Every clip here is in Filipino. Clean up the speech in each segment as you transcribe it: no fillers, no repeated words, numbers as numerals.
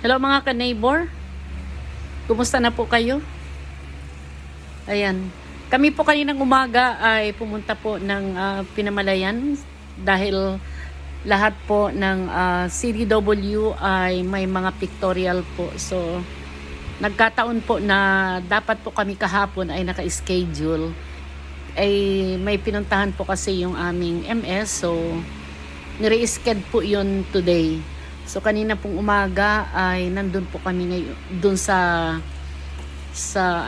Hello mga ka-neighbor. Kumusta na po kayo? Ayan. Kami po kaninang umaga ay pumunta po ng Pinamalayan dahil lahat po ng CDW ay may mga pictorial po. So, nagkataon po na dapat po kami kahapon ay naka-schedule. Ay may pinuntahan po kasi yung aming MS. So, nire-schedule po yun today. So kanina pong umaga ay nandun po kami ngayon doon sa sa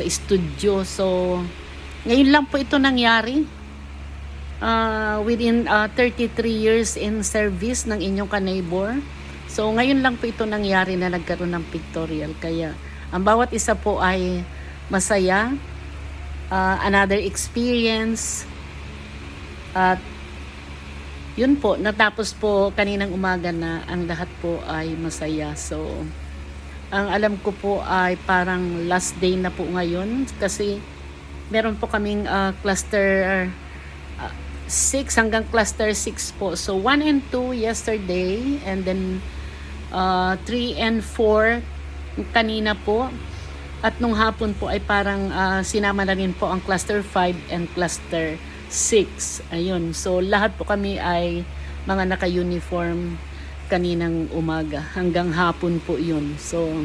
studio. So ngayon lang po ito nangyari. Within 33 years in service ng inyong ka-neighbor. So ngayon lang po ito nangyari na nagkaroon ng pictorial. Kaya ang bawat isa po ay masaya. Another experience. At yun po, natapos po kaninang umaga na ang lahat po ay masaya. So, ang alam ko po ay parang last day na po ngayon kasi meron po kaming cluster 6 hanggang cluster 6 po. So, 1 and 2 yesterday and then 3 and 4 kanina po. At nung hapon po ay parang sinama na rin po ang cluster 5 and cluster 6. Ayun. So, lahat po kami ay mga naka-uniform kaninang umaga. Hanggang hapon po yun. So,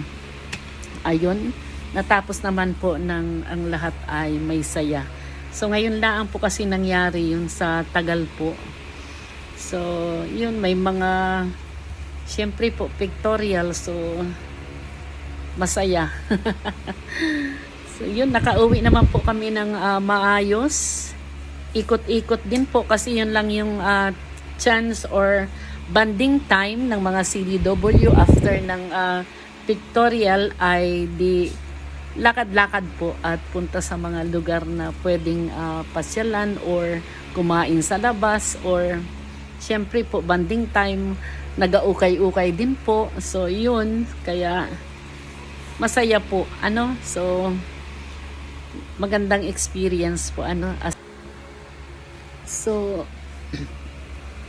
ayun. Natapos naman po ng ang lahat ay may saya. So, ngayon lang po kasi nangyari yun sa Tagal po. So, yun. May mga syempre po pictorial. So, masaya. So, yun. Nakauwi naman po kami ng maayos. Ikot-ikot din po kasi yun lang yung chance or bonding time ng mga CDW after ng pictorial ay di lakad-lakad po at punta sa mga lugar na pwedeng pasyalan or kumain sa labas or syempre po bonding time, nag-ukay-ukay din po. So yun, kaya masaya po so magandang experience po So,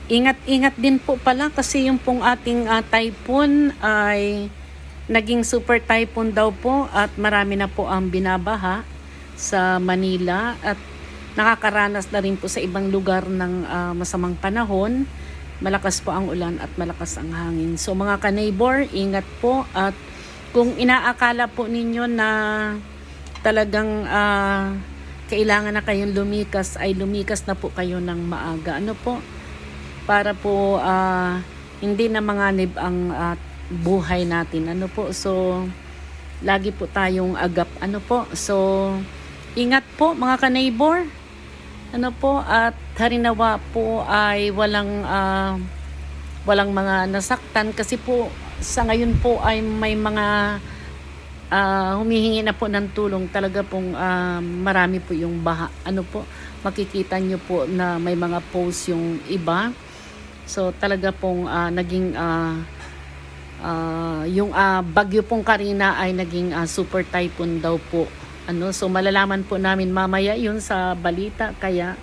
ingat-ingat din po pala kasi yung pong ating typhoon ay naging super typhoon daw po at marami na po ang binabaha sa Manila at nakakaranas na rin po sa ibang lugar ng masamang panahon. Malakas po ang ulan at malakas ang hangin. So mga ka-neighbor, ingat po at kung inaakala po ninyo na talagang kailangan na kayong lumikas, ay lumikas na po kayo ng maaga. Para po hindi na manganib ang buhay natin. So lagi po tayong agap. So ingat po mga ka-neighbor. At harinawa po ay walang mga nasaktan kasi po sa ngayon po ay may mga humihingi na po ng tulong. Talaga pong marami po yung baha. Makikita nyo po na may mga post yung iba. So talaga pong naging yung bagyo pong Karina ay naging super typhoon daw po. So malalaman po namin mamaya yun sa balita. Kaya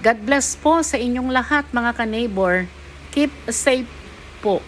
God bless po sa inyong lahat mga ka-neighbor. Keep safe po.